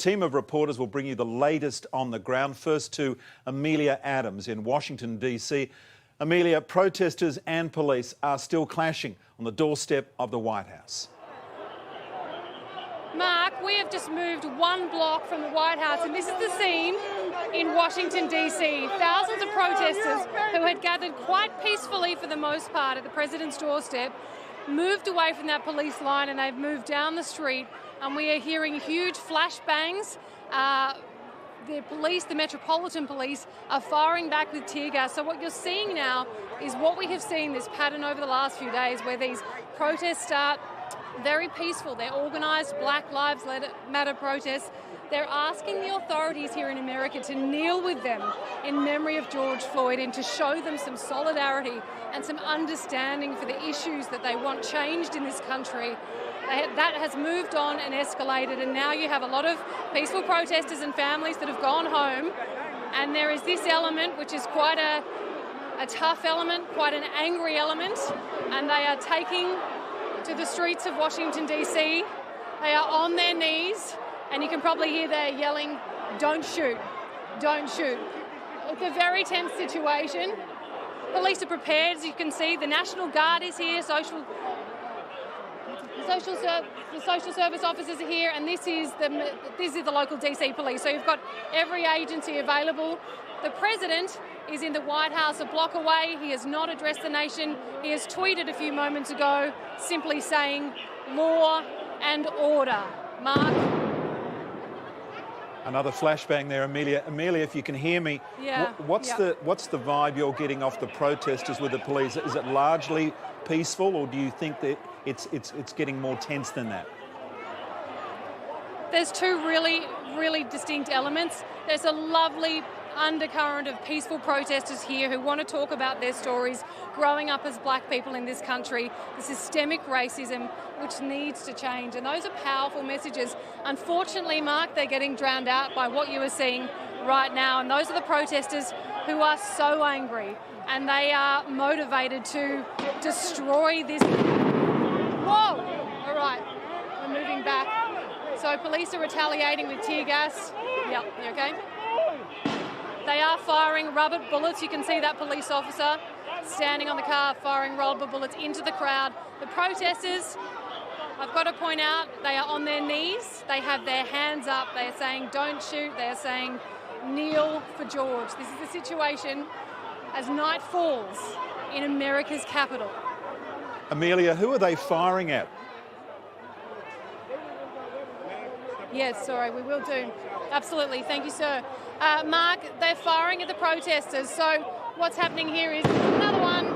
team of reporters will bring you the latest on the ground. First to Amelia Adams in Washington, D.C. Amelia, protesters and police are still clashing on the doorstep of the White House. Mark, we have just moved one block from the White House, and this is the scene in Washington, D.C. Thousands of protesters who had gathered quite peacefully for the most part at the president's doorstep moved away from that police line, and they've moved down the street, and we are hearing huge flashbangs. The police, the Metropolitan Police, are firing back with tear gas. So what you're seeing now is what we have seen, this pattern over the last few days, where these protests start very peaceful. They're organised Black Lives Matter protests. They're asking the authorities here in America to kneel with them in memory of George Floyd and to show them some solidarity and some understanding for the issues that they want changed in this country. That has moved on and escalated, and now you have a lot of peaceful protesters and families that have gone home, and there is this element which is quite a tough element, quite an angry element, and they are taking to the streets of Washington, D.C. They are on their knees, and you can probably hear they're yelling, "Don't shoot, don't shoot." It's a very tense situation. Police are prepared, as you can see. The National Guard is here, social service officers are here, and this is the local DC police. So you've got every agency available. The president is in the White House a block away. He has not addressed the nation. He has tweeted a few moments ago simply saying law and order. Mark? Another flashbang there, Amelia. Amelia, if you can hear me, what's the vibe you're getting off the protesters with the police? Is it largely peaceful, or do you think that it's getting more tense than that? There's two really distinct elements. There's a lovely undercurrent of peaceful protesters here who want to talk about their stories, growing up as black people in this country, the systemic racism which needs to change, and those are powerful messages. Unfortunately, Mark, they're getting drowned out by what you are seeing right now, and those are the protesters who are so angry, and they are motivated to destroy this. Whoa! All right, we're moving back. So police are retaliating with tear gas. Yep, you okay? They are firing rubber bullets. You can see that police officer standing on the car firing rubber bullets into the crowd. The protesters, I've got to point out, they are on their knees. They have their hands up. They are saying, "Don't shoot." They are saying, "Kneel for George." This is the situation as night falls in America's capital. Amelia, who are they firing at? Yes, sorry, we will do. Absolutely, thank you, sir. Mark, they're firing at the protesters. So what's happening here is another one.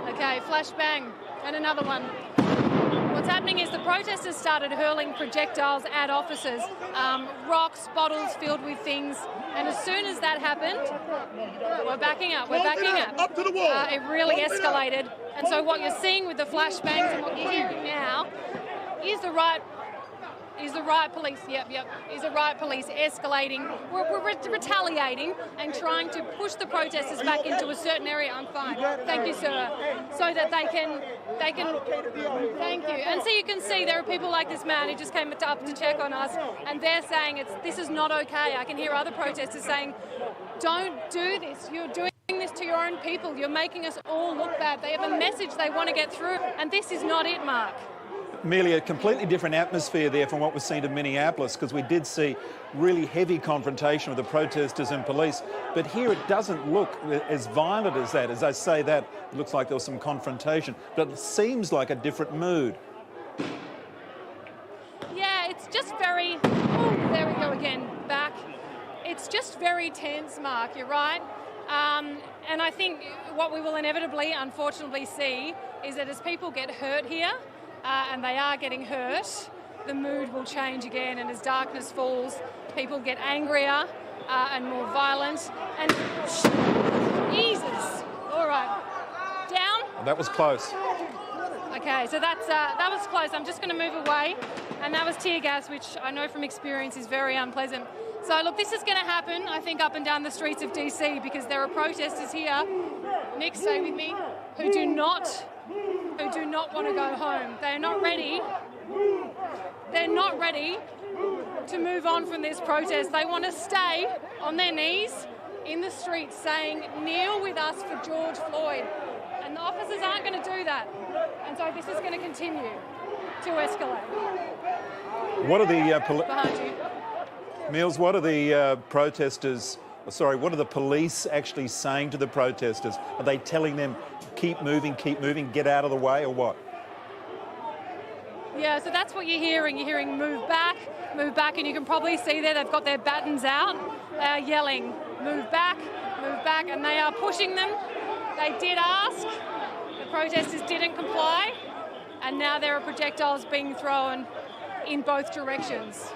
Okay, flashbang, and another one. What's happening is the protesters started hurling projectiles at officers, rocks, bottles filled with things, and as soon as that happened, we're backing up. Up to the wall. It really escalated, and so what you're seeing with the flashbangs and what you're hearing now is the riot police. Is the riot police escalating. We're retaliating and trying to push the protesters back into a certain area. I'm fine. Thank you, sir. So that they can. Thank you. And so you can see there are people like this man who just came up to check on us, and they're saying this is not okay. I can hear other protesters saying, "Don't do this. You're doing this to your own people. You're making us all look bad." They have a message they want to get through, and this is not it, Mark. Amelia, a completely different atmosphere there from what was seen in Minneapolis, because we did see really heavy confrontation with the protesters and police. But here it doesn't look as violent as that. As I say that, it looks like there was some confrontation, but it seems like a different mood. Yeah, it's just very... Oh, there we go again, back. It's just very tense, Mark, you're right. And I think what we will inevitably, unfortunately, see is that as people get hurt here, and they are getting hurt, the mood will change again, and as darkness falls, people get angrier and more violent. And Jesus! All right, down. That was close. Okay, so that was close. I'm just going to move away, and that was tear gas, which I know from experience is very unpleasant. So look, this is going to happen, I think, up and down the streets of DC, because there are protesters here. Nick, stay with me. Who do not want to go home. They're not ready. They're not ready to move on from this protest. They want to stay on their knees in the streets saying, kneel with us for George Floyd. And the officers aren't going to do that. And so this is going to continue to escalate. What are the Behind you. Mills, what are the what are the police actually saying to the protesters? Are they telling them, keep moving, get out of the way, or what? Yeah, so that's what you're hearing. You're hearing move back, and you can probably see there they've got their batons out. They are yelling, move back, and they are pushing them. They did ask, the protesters didn't comply, and now there are projectiles being thrown in both directions.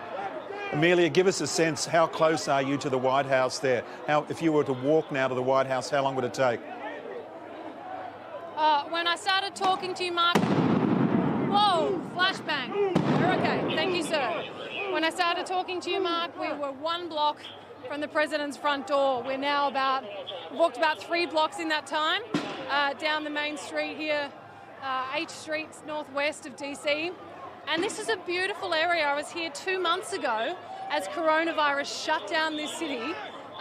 Amelia, give us a sense, how close are you to the White House there? If you were to walk now to the White House, how long would it take? When I started talking to you, Mark, whoa, flashbang. You're okay, thank you, sir. When I started talking to you, Mark, we were 1 block from the President's front door. We're now walked about 3 blocks in that time, down the main street here, H Street, northwest of DC. And this is a beautiful area. I was here 2 months ago as coronavirus shut down this city.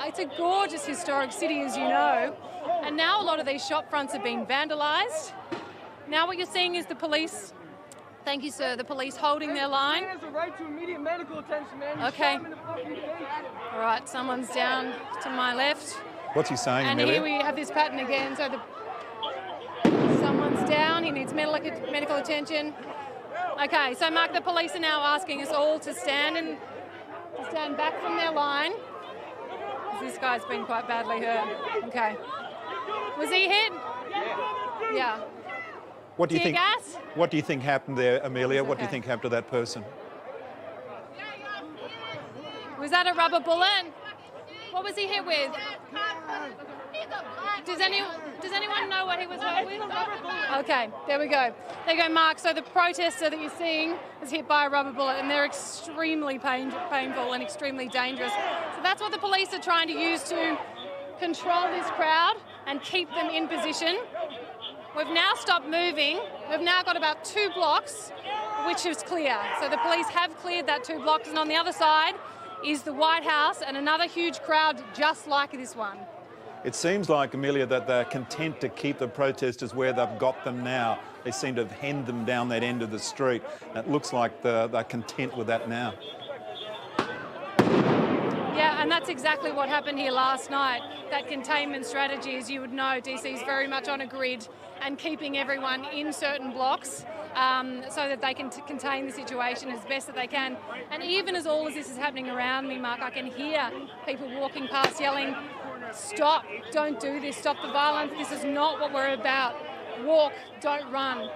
It's a gorgeous historic city, as you know. And now a lot of these shop fronts are being vandalised. Now what you're seeing is the police, thank you, sir, the police holding their line. Man has a right to immediate medical attention, man. Okay. All right, someone's down to my left. What's he saying, And Amelia? here we have this pattern again. So someone's down, he needs medical attention. Okay, so Mark, the police are now asking us all to stand back from their line. This guy's been quite badly hurt. Okay. Was he hit? Yeah. What do you Tear think? gas? What do you think happened there, Amelia? What do you Okay. think happened to that person? Was that a rubber bullet? What was he hit with? Does anyone know what he was hurt with? Okay, there we go. There you go, Mark. So the protester that you're seeing was hit by a rubber bullet, and they're extremely painful and extremely dangerous. So that's what the police are trying to use to control this crowd and keep them in position. We've now stopped moving. We've now got about 2 blocks, which is clear. So the police have cleared that 2 blocks, and on the other side is the White House and another huge crowd just like this one. It seems like, Amelia, that they're content to keep the protesters where they've got them now. They seem to have henned them down that end of the street. It looks like they're content with that now. Yeah, and that's exactly what happened here last night. That containment strategy, as you would know, DC is very much on a grid and keeping everyone in certain blocks so that they can contain the situation as best that they can. And even as all of this is happening around me, Mark, I can hear people walking past yelling, stop, don't do this, stop the violence, this is not what we're about. Walk, don't run.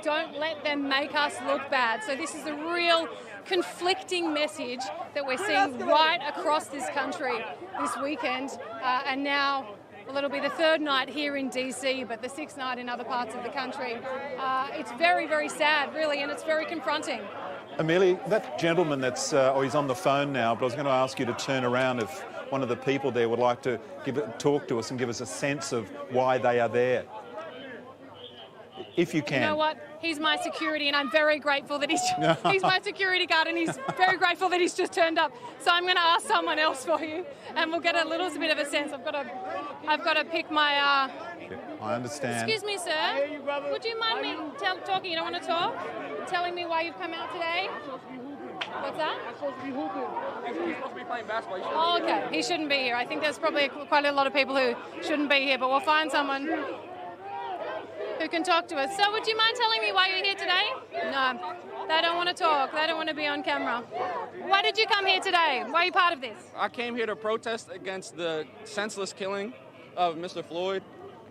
Don't let them make us look bad. So this is a real conflicting message that we're seeing right across this country this weekend. And now, well, it'll be the 3rd night here in DC, but the 6th night in other parts of the country. It's very, very sad, really, and it's very confronting. Amelia, that gentleman he's on the phone now, but I was going to ask you to turn around if one of the people there would like to talk to us and give us a sense of why they are there. If you can. You know what? He's my security, and I'm very grateful that he's my security guard, and he's very grateful that he's just turned up. So I'm going to ask someone else for you, and we'll get a little bit of a sense. I've got to pick my. I understand. Excuse me, sir. Would you mind me talking? You don't want to talk? Telling me why you've come out today? What's that? I'm supposed to be hooping. He's supposed to be playing basketball. Oh, okay. He shouldn't be here. I think there's probably quite a lot of people who shouldn't be here, but we'll find someone who can talk to us. So would you mind telling me why you're here today? No, they don't want to talk. They don't want to be on camera. Why did you come here today? Why are you part of this? I came here to protest against the senseless killing of Mr. Floyd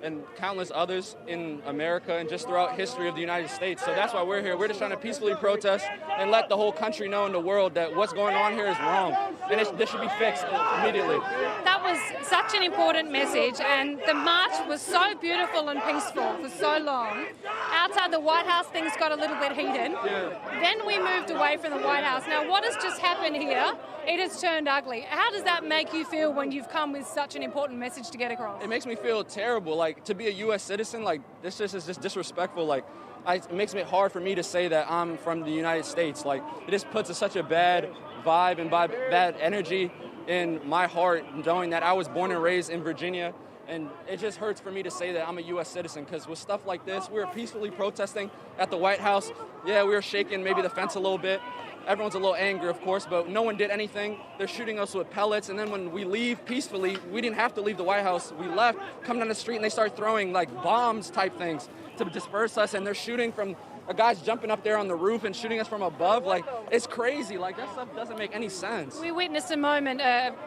and countless others in America and just throughout history of the United States. So that's why we're here. We're just trying to peacefully protest and let the whole country know in the world that what's going on here is wrong. And this should be fixed immediately. That was such an important message, and the march was so beautiful and peaceful for so long. Outside the White House, things got a little bit heated. Yeah. Then we moved away from the White House. Now, what has just happened here? It has turned ugly. How does that make you feel when you've come with such an important message to get across? It makes me feel terrible. Like, to be a U.S. citizen, like, this is just disrespectful. Like, it makes it hard for me to say that I'm from the United States. Like, it just puts such a bad vibe and bad energy in my heart, knowing that I was born and raised in Virginia. And it just hurts for me to say that I'm a U.S. citizen, because with stuff like this, we were peacefully protesting at the White House. Yeah, we were shaking maybe the fence a little bit. Everyone's a little angry, of course, but no one did anything. They're shooting us with pellets, and then when we leave peacefully, we didn't have to leave the White House. We left, come down the street, and they start throwing like bombs type things to disperse us, and they're shooting from, a guy's jumping up there on the roof and shooting us from above. Like, it's crazy. Like, that stuff doesn't make any sense. We witnessed a moment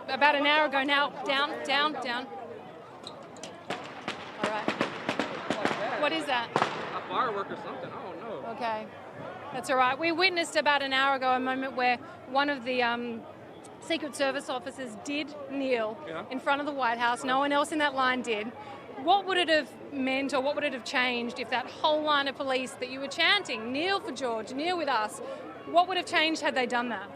about an hour ago now. Down. All right. What is that? A firework or something, I don't know. Okay. That's all right. We witnessed about an hour ago a moment where one of the Secret Service officers did kneel in front of the White House. No one else in that line did. What would it have meant, or what would it have changed if that whole line of police that you were chanting, kneel for George, kneel with us, what would have changed had they done that?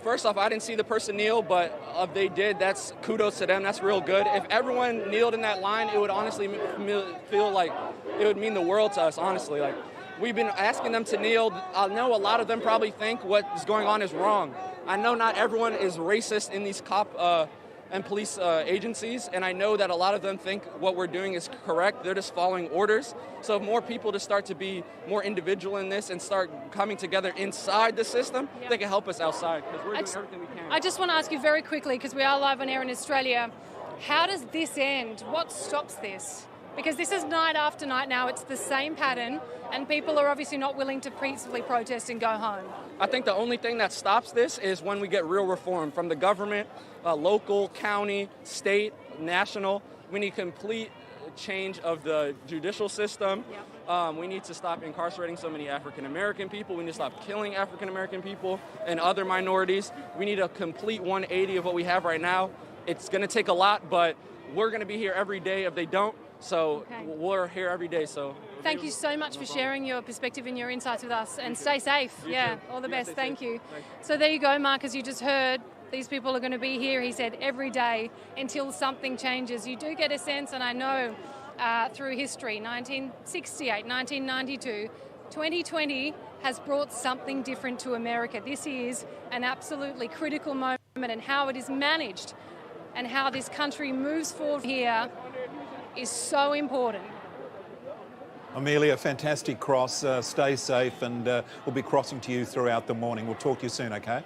First off, I didn't see the person kneel, but if they did, that's kudos to them. That's real good. If everyone kneeled in that line, it would honestly feel like it would mean the world to us, honestly. Like, we've been asking them to kneel. I know a lot of them probably think what is going on is wrong. I know not everyone is racist in these cop and police agencies, and I know that a lot of them think what we're doing is correct. They're just following orders. So if more people to start to be more individual in this and start coming together inside the system, they can help us outside, because we're doing everything we can. I just want to ask you very quickly, because we are live on air in Australia, how does this end? What stops this? Because this is night after night now, it's the same pattern, and people are obviously not willing to peacefully protest and go home. I think the only thing that stops this is when we get real reform from the government, local, county, state, national. We need complete change of the judicial system. We need to stop incarcerating so many African American people. We need to stop killing African American people and other minorities. We need a complete 180 of what we have right now. It's going to take a lot, but we're going to be here every day if they don't. So we're here every day. So thank you so much for sharing your perspective and your insights with us, and stay safe. All the best. Thank you. So there you go, Mark, as you just heard. These people are going to be here, he said, every day until something changes. You do get a sense, and I know through history, 1968, 1992, 2020 has brought something different to America. This is an absolutely critical moment, and how it is managed and how this country moves forward here is so important. Amelia, fantastic cross. Stay safe, and we'll be crossing to you throughout the morning. We'll talk to you soon, okay?